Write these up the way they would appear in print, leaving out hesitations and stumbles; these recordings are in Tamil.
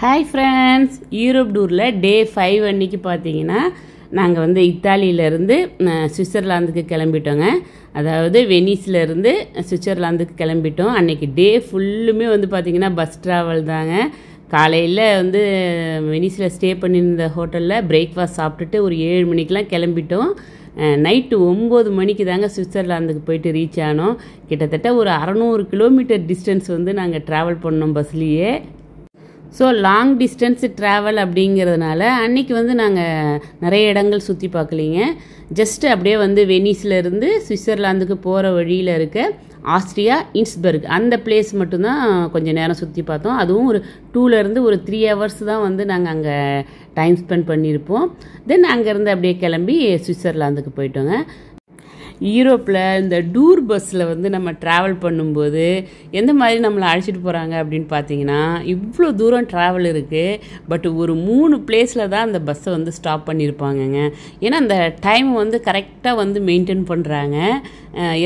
ஹாய் ஃப்ரெண்ட்ஸ், யூரோப் டூரில் டே 5 அன்றைக்கி பார்த்தீங்கன்னா நாங்கள் வந்து இத்தாலியிலேருந்து சுவிட்சர்லாந்துக்கு கிளம்பிட்டோங்க. அதாவது வெனிஸ்லேருந்து சுவிட்சர்லாந்துக்கு கிளம்பிட்டோம். அன்றைக்கி டே ஃபுல்லுமே வந்து பார்த்திங்கன்னா பஸ் ட்ராவல் தாங்க. காலையில் வந்து வெனிஸில் ஸ்டே பண்ணியிருந்த ஹோட்டலில் பிரேக்ஃபாஸ்ட் சாப்பிட்டுட்டு ஒரு 7 மணிக்கெலாம் கிளம்பிட்டோம். நைட்டு 9 மணிக்கு தாங்க சுவிட்சர்லாந்துக்கு போயிட்டு ரீச் ஆனோம். கிட்டத்தட்ட ஒரு 600 கிலோமீட்டர் டிஸ்டன்ஸ் வந்து நாங்கள் ட்ராவல் பண்ணோம் பஸ்லேயே. ஸோ லாங் டிஸ்டன்ஸ் ட்ராவல் அப்படிங்கிறதுனால அன்றைக்கி வந்து நாங்கள் நிறைய இடங்கள் சுற்றி பார்க்கலிங்க. ஜஸ்ட்டு அப்படியே வந்து வெனிஸ்லேருந்து சுவிட்சர்லாந்துக்கு போகிற வழியில் இருக்க ஆஸ்ட்ரியா இன்ஸ்பர்க் அந்த பிளேஸ் மட்டும்தான் கொஞ்சம் நேரம் சுற்றி பார்த்தோம். அதுவும் ஒரு 2லேருந்து ஒரு 3 ஹவர்ஸ் தான் வந்து நாங்கள் அங்கே டைம் ஸ்பெண்ட் பண்ணியிருப்போம். தென் அங்கேருந்து அப்படியே கிளம்பி சுவிட்சர்லாந்துக்கு போயிட்டோங்க. யூரோப்பில் இந்த டூர் பஸ்ஸில் வந்து நம்ம ட்ராவல் பண்ணும்போது எந்த மாதிரி நம்மளை அழைச்சிட்டு போகிறாங்க அப்படின்னு பார்த்தீங்கன்னா, இவ்வளோ தூரம் ட்ராவல் இருக்குது. பட் ஒரு 3 பிளேஸில் தான் அந்த பஸ்ஸை வந்து ஸ்டாப் பண்ணியிருப்பாங்கங்க. ஏன்னா அந்த டைம் வந்து கரெக்டாக வந்து மெயின்டைன் பண்ணுறாங்க.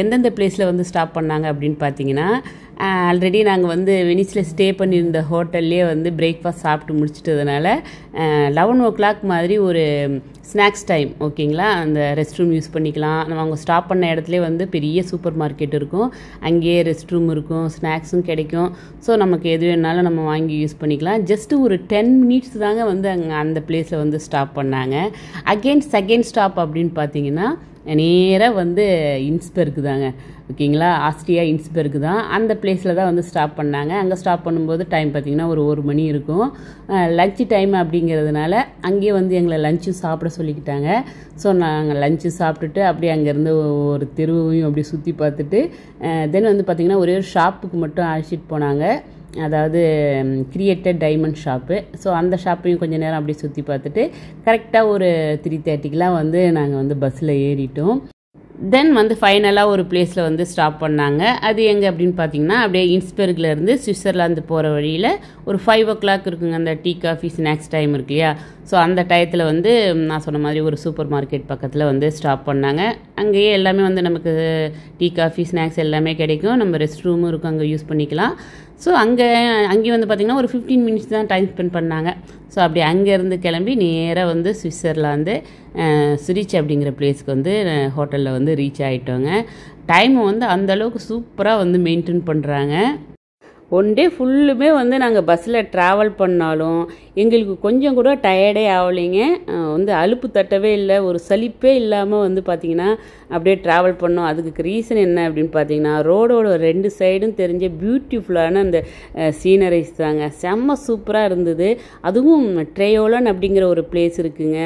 எந்தெந்த பிளேஸில் வந்து ஸ்டாப் பண்ணாங்க அப்படின்னு பார்த்தீங்கன்னா, ஆல்ரெடி நாங்கள் வந்து வெனிஸில் ஸ்டே பண்ணியிருந்த ஹோட்டல்லே வந்து பிரேக்ஃபாஸ்ட் சாப்பிட்டு முடிச்சிட்டதுனால 11 o'clock மாதிரி ஒரு ஸ்நாக்ஸ் டைம், ஓகேங்களா. அந்த ரெஸ்ட் ரூம் யூஸ் பண்ணிக்கலாம். நம்ம அவங்க ஸ்டாப் பண்ண இடத்துல வந்து பெரிய சூப்பர் மார்க்கெட் இருக்கும். அங்கேயே ரெஸ்ட் ரூம் இருக்கும், ஸ்நாக்ஸும் கிடைக்கும். ஸோ நமக்கு எது வேணாலும் நம்ம வாங்கி யூஸ் பண்ணிக்கலாம். ஜஸ்ட்டு ஒரு 10 minutes தாங்க வந்து அங்கே அந்த பிளேஸில் வந்து ஸ்டாப் பண்ணாங்க. அகெயின் செகண்ட் ஸ்டாப் அப்படின்னு பார்த்தீங்கன்னா நேராக வந்து இன்ஸ்பர்க் தாங்க, ஓகேங்களா. ஆஸ்ட்ரியா இன்ஸ்பர்க் தான். அந்த பிளேஸில் தான் வந்து ஸ்டாப் பண்ணாங்க. அங்கே ஸ்டாப் பண்ணும்போது டைம் பார்த்திங்கன்னா ஒரு 1 மணி இருக்கும். லஞ்சு டைம் அப்படிங்கிறதுனால அங்கேயே வந்து எங்களை லஞ்சும் சாப்பிட சொல்லிக்கிட்டாங்க. ஸோ நாங்கள் லஞ்சு சாப்பிட்டுட்டு அப்படியே அங்கேருந்து ஒரு தெருவையும் அப்படியே சுற்றி பார்த்துட்டு தென் வந்து பார்த்திங்கன்னா ஒரே ஒரு ஷாப்புக்கு மட்டும் அழைச்சிட்டு போனாங்க. அதாவது கிரியேட்டட் டைமண்ட் ஷாப்பு. ஸோ அந்த ஷாப்பையும் கொஞ்சம் நேரம் அப்படியே சுற்றி பார்த்துட்டு கரெக்டாக ஒரு 3:30க்கெலாம் வந்து நாங்கள் வந்து பஸ்ஸில் ஏறிட்டோம். தென் வந்து ஃபைனலாக ஒரு பிளேஸில் வந்து ஸ்டாப் பண்ணாங்க. அது எங்கே அப்படின்னு பார்த்தீங்கன்னா, அப்படியே இன்ஸ்பெர்க்லேருந்து சுவிட்சர்லாந்து போகிற வழியில் ஒரு 5 o'clock இருக்குங்க. அந்த டீ காஃபி ஸ்நாக்ஸ் டைம் இருக்கு இல்லையா. ஸோ அந்த டயத்தில் வந்து நான் சொன்ன மாதிரி ஒரு சூப்பர் மார்க்கெட் பக்கத்தில் வந்து ஸ்டாப் பண்ணாங்க. அங்கேயே எல்லாமே வந்து நமக்கு டீ காஃபி ஸ்நாக்ஸ் எல்லாமே கிடைக்கும். நம்ம ரெஸ்ட் ரூமும் இருக்கும், அங்கே யூஸ் பண்ணிக்கலாம். ஸோ அங்கேயும் வந்து பார்த்திங்கன்னா ஒரு 15 minutes தான் டைம் ஸ்பெண்ட் பண்ணாங்க. ஸோ அப்படி அங்கேருந்து கிளம்பி நேராக வந்து சுவிட்சர்லாந்து சுரிச் அப்படிங்கிற பிளேஸ்க்கு வந்து ஹோட்டலில் வந்து ரீச் ஆகிட்டோங்க. டைமை வந்து அந்தளவுக்கு சூப்பராக வந்து மெயின்டைன் பண்ணுறாங்க. 1 day ஃபுல்லுமே வந்து நாங்கள் பஸ்ஸில் ட்ராவல் பண்ணாலும் எங்களுக்கு கொஞ்சம் கூட டயர்டே ஆகலைங்க. வந்து அலுப்பு தட்டவே இல்லை, ஒரு சலிப்பே இல்லாமல் வந்து பார்த்திங்கன்னா அப்படியே ட்ராவல் பண்ணோம். அதுக்கு ரீசன் என்ன அப்படின்னு பார்த்தீங்கன்னா, ரோடோட 2 சைடும் தெரிஞ்ச பியூட்டிஃபுல்லான அந்த சீனரிஸ் தாங்க. செம்ம சூப்பராக இருந்தது. அதுவும் ட்ரேயோலன் அப்படிங்கிற ஒரு பிளேஸ் இருக்குங்க,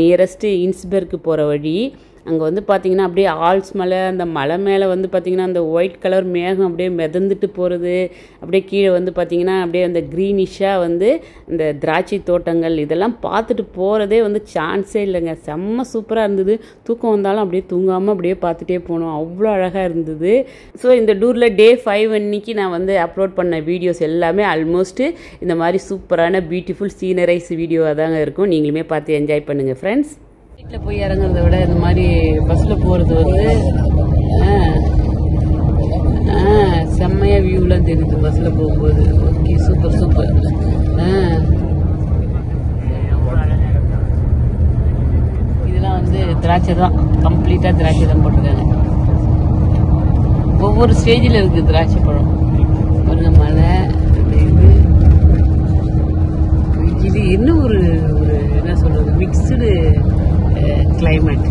நியரஸ்ட்டு இன்ஸ்பெர்க்கு போகிற வழி. அங்கே வந்து பார்த்திங்கன்னா அப்படியே ஆல்ஸ் மலை, அந்த மலை மேலே வந்து பார்த்திங்கன்னா அந்த ஒயிட் கலர் மேகம் அப்படியே மிதந்துட்டு போகிறது. அப்படியே கீழே வந்து பார்த்திங்கன்னா அப்படியே அந்த க்ரீனிஷாக வந்து இந்த திராட்சை தோட்டங்கள் இதெல்லாம் பார்த்துட்டு போகிறதே வந்து சான்ஸே இல்லைங்க. செம்ம சூப்பராக இருந்தது. தூக்கம் வந்தாலும் அப்படியே தூங்காமல் அப்படியே பார்த்துட்டே போனோம். அவ்வளோ அழகாக இருந்தது. ஸோ இந்த டூரில் டே 5 அன்னைக்கு நான் வந்து அப்லோட் பண்ண வீடியோஸ் எல்லாமே ஆல்மோஸ்ட்டு இந்த மாதிரி சூப்பரான பியூட்டிஃபுல் சீனரைஸ் வீடியோவாக தாங்க இருக்கும். நீங்களுமே பார்த்து என்ஜாய் பண்ணுங்கள் ஃப்ரெண்ட்ஸ். வீட்டில் போய் இறங்குறத விட இந்த மாதிரி பஸ்ஸில் போகிறது வந்து செம்மையாக வியூலாம் தெரியுது பஸ்ஸில் போகும்போது. Okay, super super. இதெல்லாம் வந்து திராட்சை தான், கம்ப்ளீட்டாக திராட்சை தான் போட்டிருக்காங்க. ஒவ்வொரு ஸ்டேஜில் இருக்குது திராட்சை பழம். பாருங்க, மலை, இது இன்னும் ஒரு என்ன சொல்கிறது, மிக்சடு கிளைமேட்.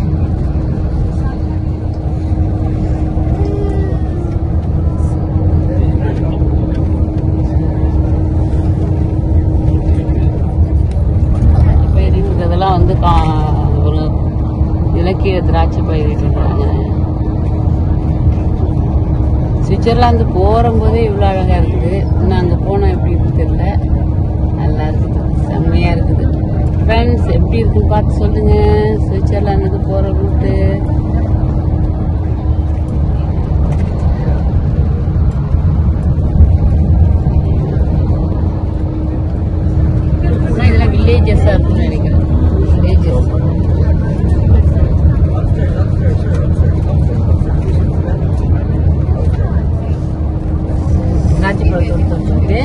பயிரிடுறதெல்லாம் வந்து ஒரு இலக்கிய திராட்சை பயிரிட்டுறாங்க. சுவிட்சர்லாந்து போகும்போதே இவ்வளோ அழகாக இருக்குது. இன்னும் அங்கே போனால் எப்படி இருக்கு தெரியல. நல்லா இருக்குது, செம்மையாக இருக்குது. ஃப்ரெண்ட்ஸ், எப்படி இருக்குன்னு பார்த்து சொல்லுங்கள். சுவிட்சர்லாந்துக்கு போகிற ரூட்டு இதெல்லாம் வில்லேஜஸாக இருக்குன்னு நினைக்கிறேன். வில்லேஜஸ் திராட்சை பழத்தை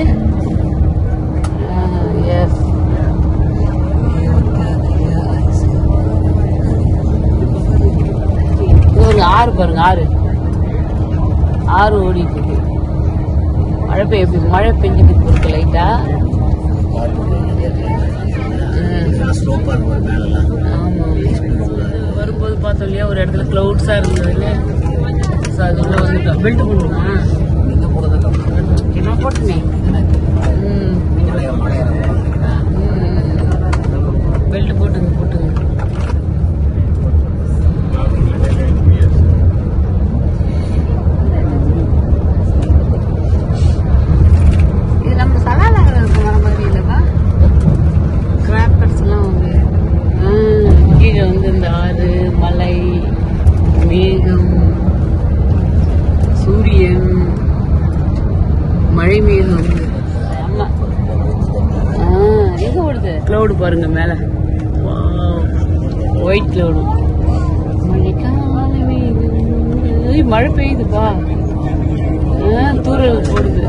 பாருங்க ஆறு ஓடிட்டு இருக்கு. மழை பெஞ்சிட்டு இருக்கு லைட்டா. வரும்போது பார்த்தோம் இல்லையா, ஒரு இடத்துல கிளவுட்ஸா இருந்தது. அதுக்குள்ள வந்துட்டோம். பெல்ட் போடணுமா? நான் போட்டுனேன். பெல்ட் போட்டுங்க. இது நம்ம சலாலாக இருக்க வர மாதிரி இல்லைப்பா. கிராக்கர்ஸ்லாம் வந்து கீழே வந்து இந்த ஆறு, மலை, மேகம், சூரியன், மழை மேகம். ஆமா, எங்க ஓடுது கிளவுடு பாருங்க மேல. White cloud. மழை பெய்யுதுப்பா. தூரல் போடுது.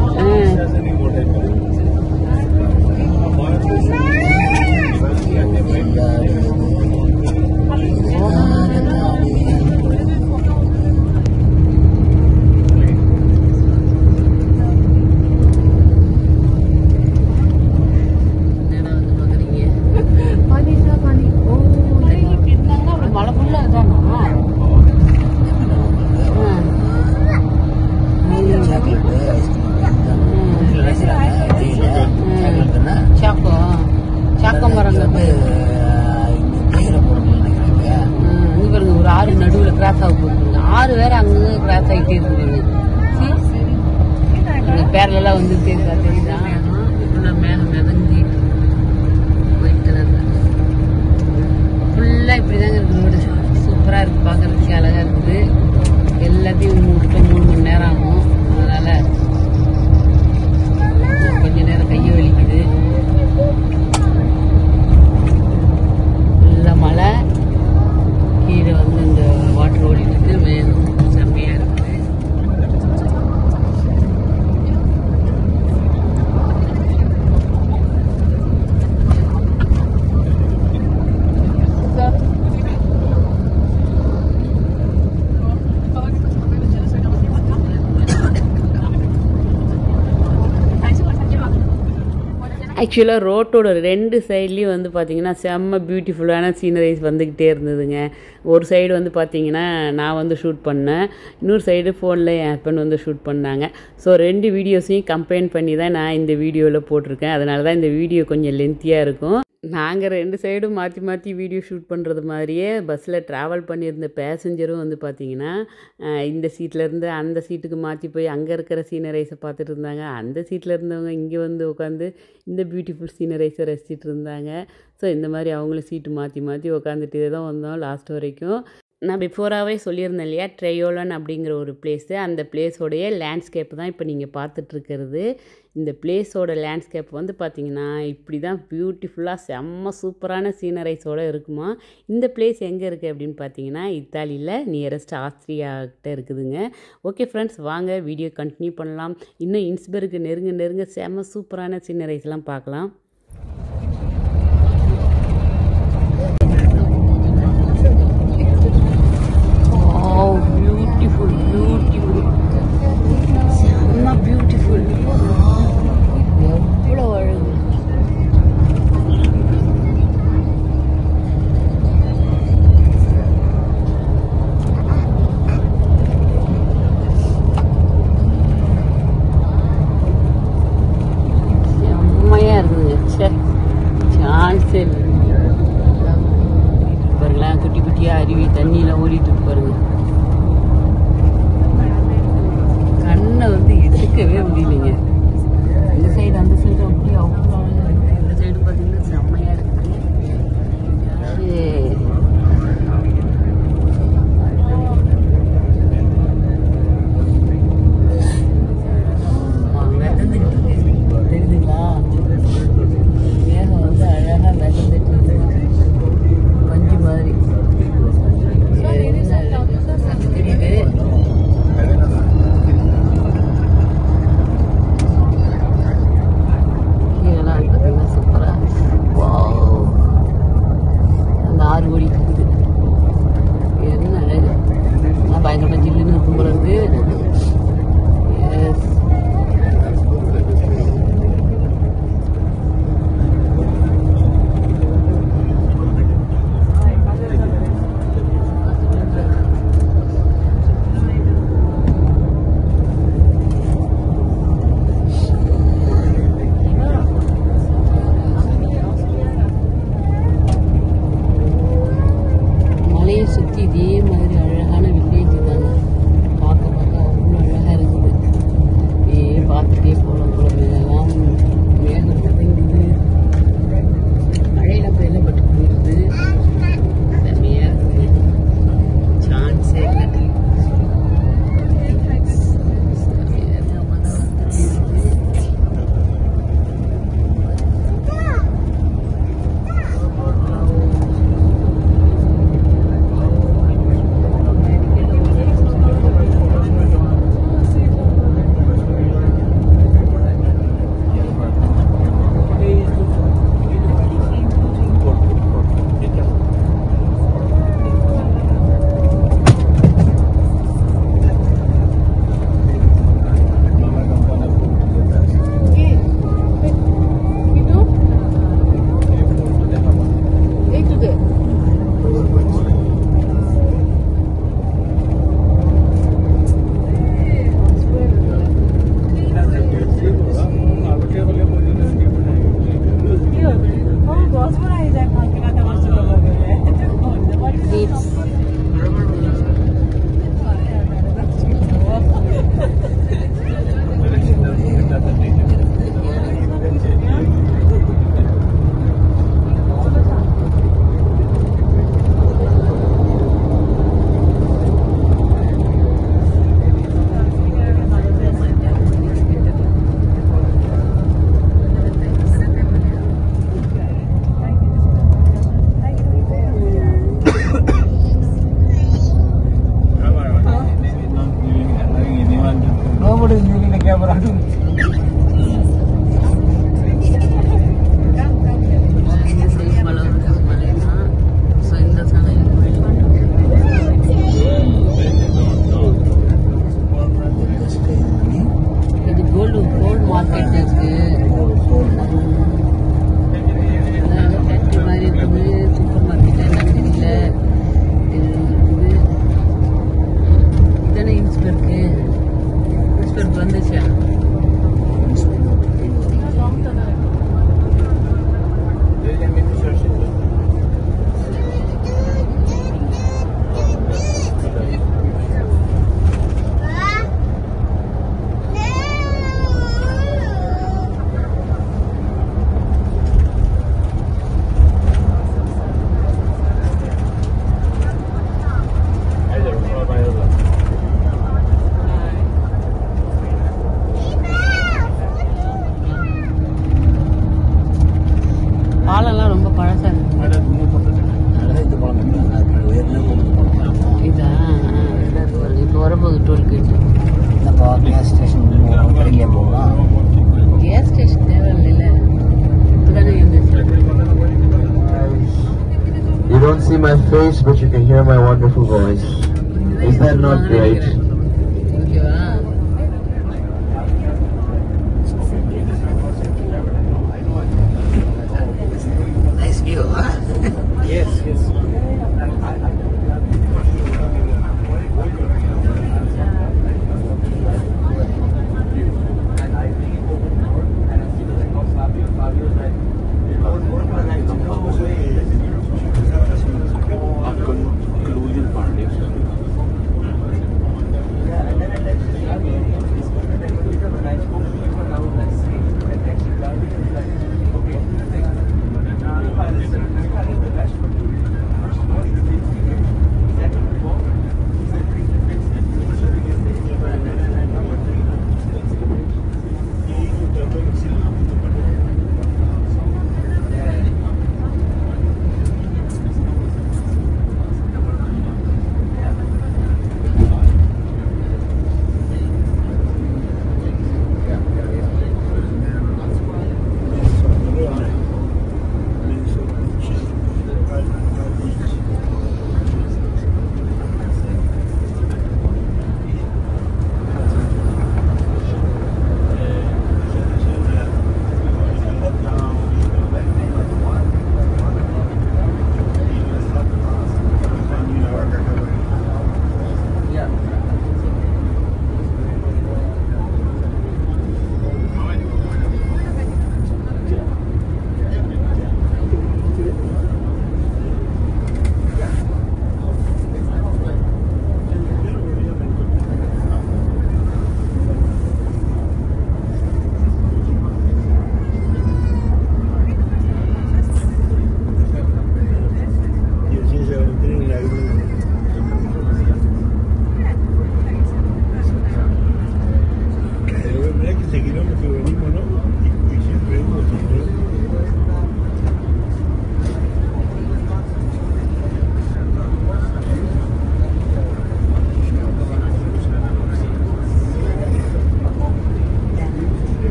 ஆறு வேற அங்க கிராஸ் ஆகிட்டே இருக்குது. பேரலாம் வந்து தெரியுதா? மேல மிதங்கி ஒயிட் கலர்ல ஃபுல்லா இப்படிதாங்க இருக்கு. ரோடு சூப்பரா இருக்கு, பாக்குறதுக்கு அழகா இருக்குது. எல்லாத்தையும் முடிக்க 3 மணி நேரம் ஆகும். அதனால கொஞ்ச நேரம் கையை வலிக்குது. நல்ல மழை, கீழே வந்து இந்த வாட்டர் ஓடிட்டு இருக்கு. மேலும் செம்மையா இருக்குது. ஆக்சுவலாக ரோட்டோட 2 சைட்லேயும் வந்து பார்த்திங்கன்னா செம்ம பியூட்டிஃபுல்லான சீனரிஸ் வந்துக்கிட்டே இருந்ததுங்க. ஒரு சைடு வந்து பார்த்திங்கன்னா நான் வந்து ஷூட் பண்ணேன், இன்னொரு சைடு ஃபோனில் என் ஹஸ்பண்ட் வந்து ஷூட் பண்ணாங்க. ஸோ 2 வீடியோஸையும் கம்பைன் பண்ணி தான் நான் இந்த வீடியோவில் போட்டிருக்கேன். அதனால தான் இந்த வீடியோ கொஞ்சம் லென்த்தியாக இருக்கும். நாங்கள் 2 சைடும் மாற்றி வீடியோ ஷூட் பண்ணுறது மாதிரியே பஸ்ஸில் ட்ராவல் பண்ணியிருந்த பேசஞ்சரும் வந்து பார்த்திங்கன்னா இந்த சீட்லேருந்து அந்த சீட்டுக்கு மாற்றி போய் அங்கே இருக்கிற சீனரைஸை பார்த்துட்டு இருந்தாங்க. அந்த சீட்டில் இருந்தவங்க இங்கே வந்து உட்காந்து இந்த பியூட்டிஃபுல் சீனரைஸை ரசிச்சிட்டு இருந்தாங்க. ஸோ இந்த மாதிரி அவங்களும் சீட்டு மாற்றி உட்காந்துட்டே தான் வந்தோம் லாஸ்ட் வரைக்கும். நான் பிஃபோராகவே சொல்லியிருந்தேன் இல்லையா, ட்ரையோலன் அப்படிங்கிற ஒரு பிளேஸு. அந்த பிளேஸோடைய லேண்ட்ஸ்கேப் தான் இப்போ நீங்கள் பார்த்துட்ருக்கிறது. இந்த பிளேஸோட லேண்ட்ஸ்கேப் வந்து பார்த்திங்கன்னா இப்படி தான் பியூட்டிஃபுல்லாக செம்ம சூப்பரான சீனரைஸோடு இருக்குமா. இந்த பிளேஸ் எங்கே இருக்குது அப்படின்னு பார்த்தீங்கன்னா இத்தாலியில் நியரஸ்ட் ஆஸ்திரியாக்கிட்ட இருக்குதுங்க. ஓகே ஃப்ரெண்ட்ஸ், வாங்க வீடியோ கண்டினியூ பண்ணலாம். இன்னும் இன்ஸ்பெர்க்கு நெருங்க செம்ம சூப்பரான சீனரைஸ்லாம் பார்க்கலாம். பாருங்களேன், குட்டி குட்டியாக அருவி தண்ணியில் ஓடிட்டு பாருங்க. கண்ணை வந்து எடுக்கவே முடியலைங்க. இந்த சைடு அந்த சைடு அப்படி அவ்வளோ இருக்குது. இந்த சைடு பார்த்தீங்கன்னா செம்மையாக இருக்குது. தெரியுதுங்களா? மேகம் வந்து அழகாக மிதந்துட்டு இருக்கு, மஞ்சு மாதிரி தெரியுது. கீழே see my face, but you can hear my wonderful voice. Is that not great? Nice view, huh? Yes, yes.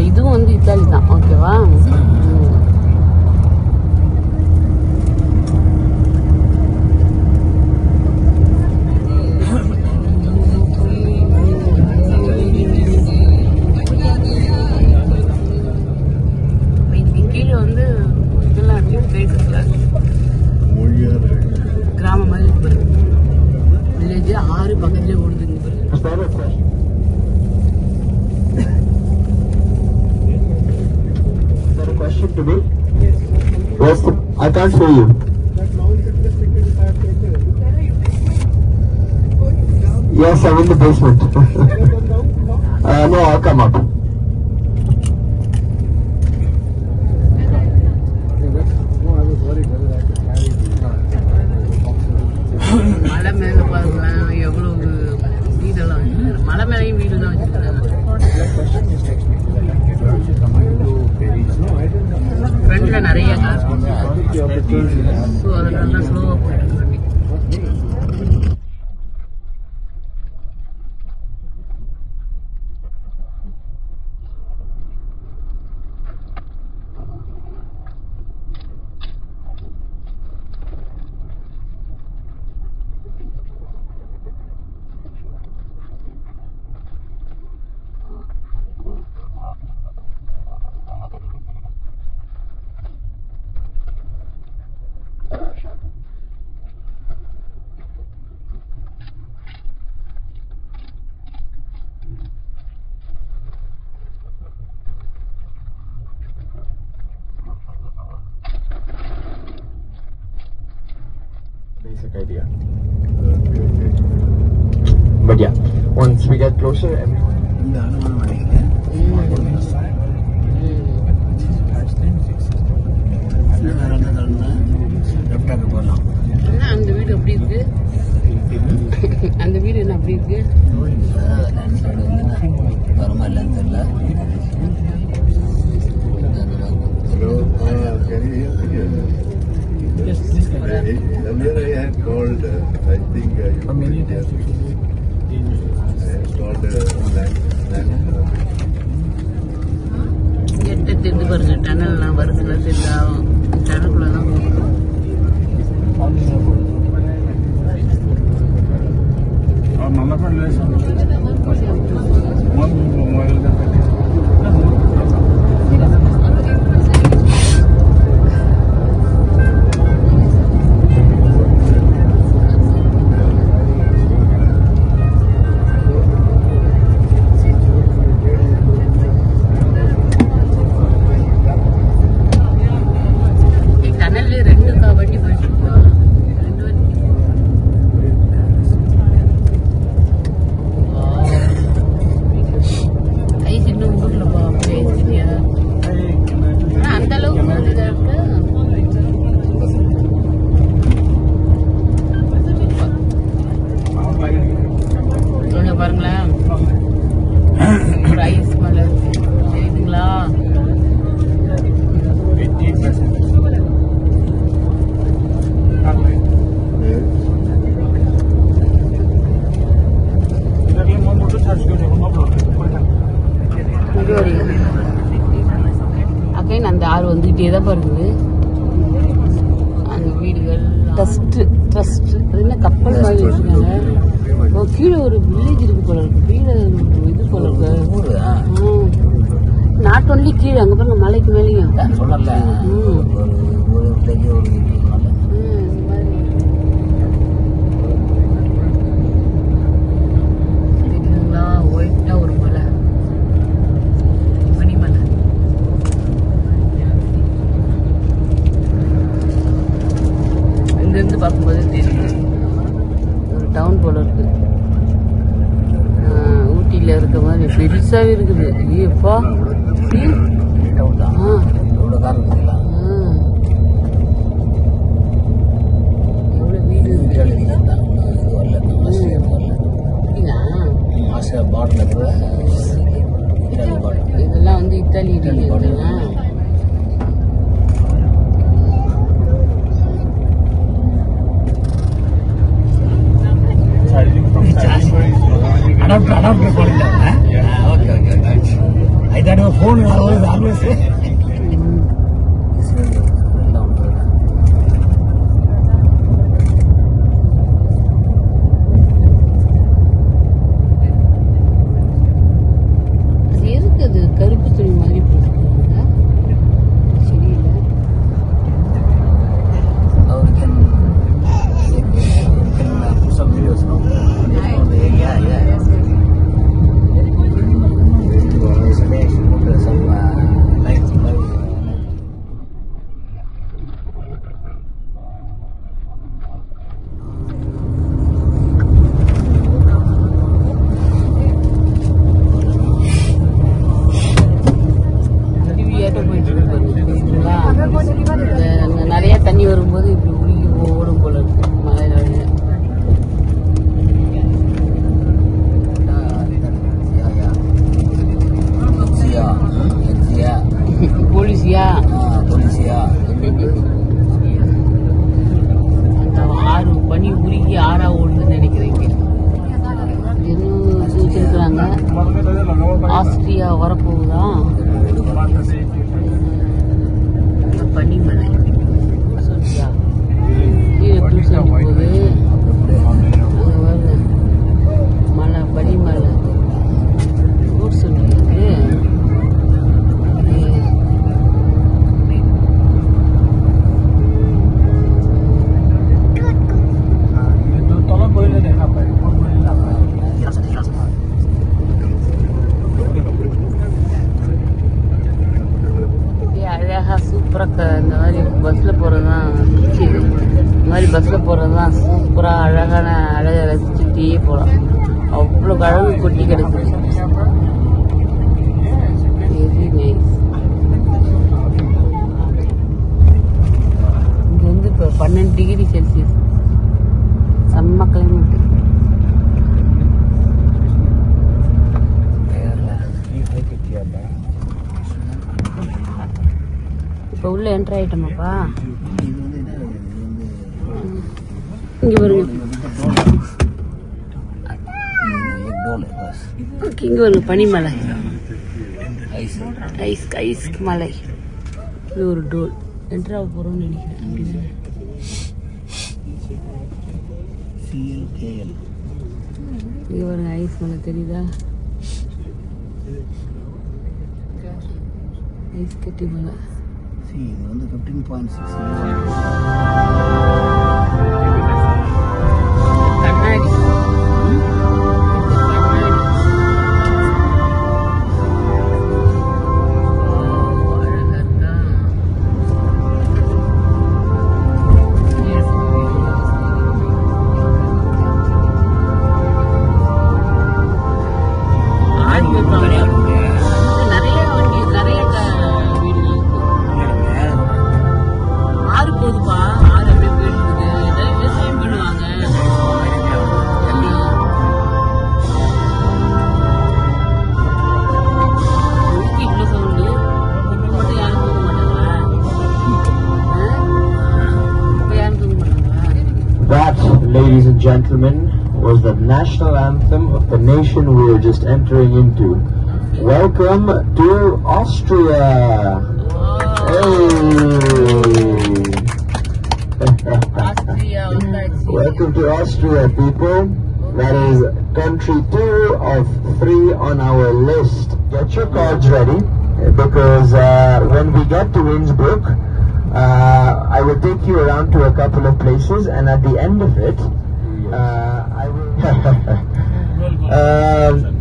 இதுவும் வந்து இத்தாலி தான். ஓகேவா? Is there a question to me? Yes. I can't show you. Yes, I'm in the basement. No, I'll come up. மலை மேல பாருங்களேன் எவ்வளவு வீடெல்லாம் வச்சிருக்காங்க. மலை மேலேயும் வீடு தான் வச்சிருக்காங்க. ஃப்ரண்ட்ல நிறைய கிளாஸ் ஸோ அதனால ஸ்லோவாக போயிட்டு இருக்கு. Basic idea. But yeah, once we get closer, everyone. அந்த வீடு அப்படி இருக்கு. அந்த வீடு என்ன அப்படி இருக்கு? Earlier I had called, I think I had called land. எட்டு தெரிந்து பாருங்க, டனல்லாம் வருதுல தெரியும். டனக்குள்ளதான் போகணும். அந்த ஆறு வந்துகிட்டே தான் பாருங்க. அந்த வீடுகள் ட்ரஸ்ட் என்ன கப்பல் மாதிரி வச்சுருக்காங்க. கீழே ஒரு வில்லேஜ் இருக்கு போல இருக்கு. கீழே இது போல இருக்கு. நாட் ஒன்லி கீழே அங்கே பாருங்க, மலைக்கு மேலேயும் ஒயிட்டா ஒரு மலை, பனிமலை. இங்கிருந்து பார்க்கும்போது தெரியும் ஒரு டவுன் போல இருக்கு. ஊட்டியில இருக்க மாதிரி பெருசாவே இருக்குது. ஐயப்பா எவ்வளவு வீடு இதெல்லாம் வந்து இத்தாலி கருப்பு துணி மாதிரி போட்டுருக்காங்க. சரியில்லை. அந்த ஆறு பனி உருகி ஆறா ஓடுதுன்னு நினைக்கிறேன். இன்னும் வச்சிருக்கிறாங்க. ஆஸ்திரியா வரப்போகுதா பனிமலை சொல்லியா கீழே தூசல் போகுது. அங்கே வருது மலை பனிமலை ஊர் சொல்லியிருக்கு. அழகா சூப்பரா இந்த மாதிரி பஸ்ல போறதுதான் இந்த மாதிரி பஸ்ல போறதுதான் சூப்பரா அழகான அழகை ரசிச்சுட்டே போலாம். அவ்வளோ அழகு கொட்டி கிடக்குது. Very nice. இங்க வந்து இப்போ 12 டிகிரி செல்சியஸ் செம்ம கிளைமேட். இப்போ உள்ள என்ட்ரு ஆயிட்டோமாப்பா. இங்க வருங்க. இங்க வருங்க பனிமலை ஐஸ் ஐஸ் மலை. இது ஒரு டோல் என்ட்ரு ஆக போறோம்னு நினைக்கிறேன். இங்க வருங்க ஐஸ் மலை தெரியுதா? ஐஸ் கட்டி மலை. இது வந்து 15.6 கண்ணாடி. Ladies and gentlemen, was the national anthem of the nation we are just entering into. Welcome to Austria! Hey! Welcome to Austria, people. That is country 2 of 3 on our list. Get your cards ready, because when we get to Innsbruck, I will take you around to a couple of places, and at the end of it, I will.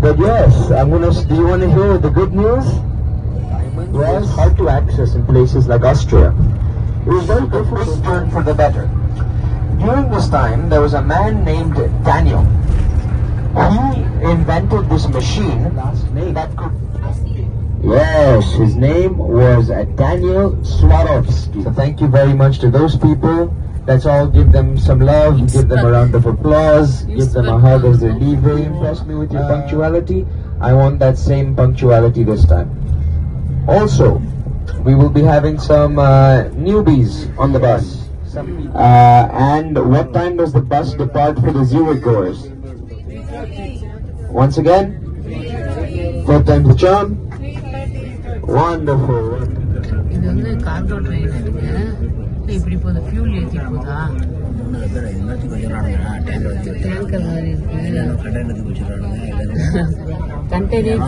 But yes, do you want to hear the good news? Yes, hard to access in places like Austria. It was very difficult to turn for the better. During this time, there was a man named Daniel. He invented this machine that could. Yes, his name was Daniel Swarovski. So thank you very much to those people. Let's all give them some love, give them a round of applause, give them a hug as they're leaving. You impressed me with your punctuality. I want that same punctuality this time. Also, we will be having some newbies on the bus. And what time does the bus depart for the Zurich goers? Once again, third time's the charm. Wonderful. இது வந்து கார்கோ ட்ரெயின் இருக்கு. இப்படி போகுது. ஃபியூல் ஏற்றி போதா? டேங்கர் மாதிரி இருக்கு. கண்டெய்னர்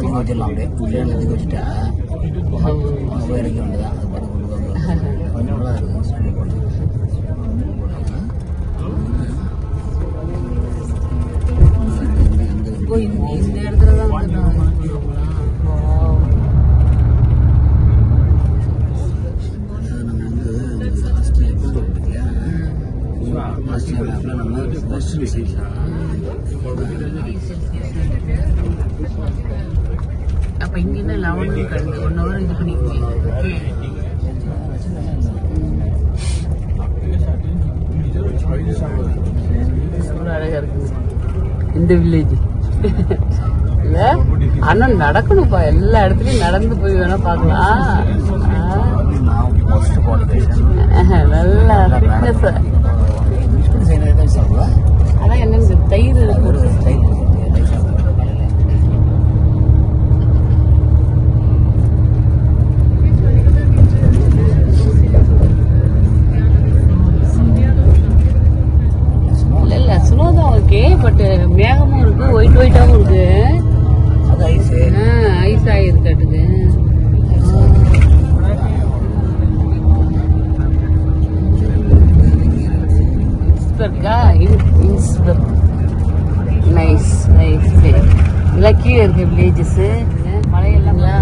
இந்த இடத்துல தான் அப்ப இங்க என்ன 11 கடந்து 1 hour இது பண்ணிக்கோங்க. அழகா இருக்கு இந்த வில்லேஜ் இல்ல. ஆனா நடக்கணும்ப்பா, எல்லா இடத்துலயும் நடந்து போய் வேணா பாக்கலாம். போஸ்ட் குவாலிஃபிகேஷன் நல்லா ஃபிட்னஸ். அதான் என்னன்னு தயிர் இல்ல ஸ்னோ தான் ஓகே. பட் மேகமும் இருக்கு, ஒயிட் ஒயிட்டாவும் இருக்கு. ஐஸ் ஆகிருக்காட்டுக்கு. Nice nice. இதெல்லாம் கீழே இருக்கு வில்லேஜஸ். மலையெல்லாம்ங்களா?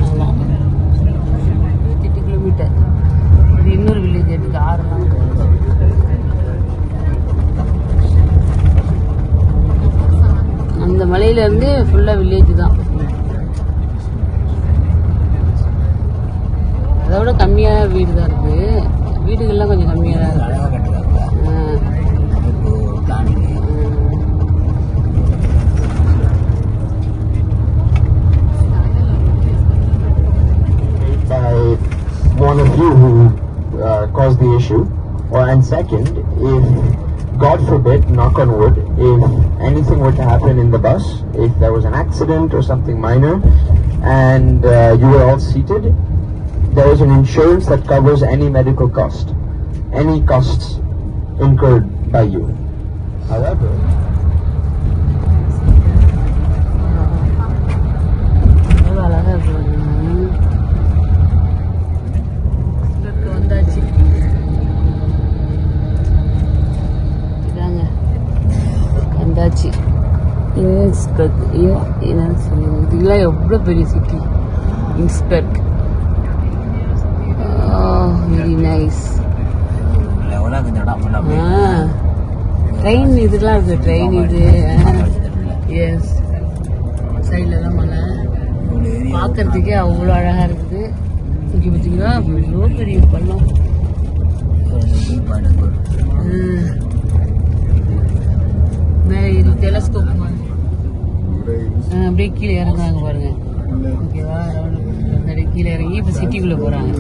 ஆமாம், 28 கிலோமீட்டர். இது இன்னொரு வில்லேஜ் இருக்கு, 6 நாள். அந்த மலையில இருந்து ஃபுல்லா வில்லேஜ் தான். அதை விட கம்மியா வீடு தான் இருக்கு. வீடுகள்லாம் கொஞ்சம் கம்மியா தான் இருக்கு. By one of you who caused the issue, and second, if God forbid, knock on wood, if anything were to happen in the bus, if there was an accident or something minor, and you were all seated, there is an insurance that covers any medical cost, any costs incurred by you. However, inspect என்னன்னு சொல்லுங்க. இதெல்லாம் எவ்வளோ பெரிய city. Inspect very nice. Train இதெல்லாம் இருக்கு. ட்ரெயின் இது எஸ் சைட்லலாம் மலை பார்க்கறதுக்கே அவ்வளோ அழகாக இருக்குது. இங்கே பார்த்தீங்கன்னா அவ்வளோ பெரிய பள்ளம். இது டெலஸ்கோப் அப்படியே கீழே இறங்குறாங்க பாருங்க. ஓகேவா? கீழே இறங்கி இப்போ சிட்டிக்குள்ளே போகிறாங்க.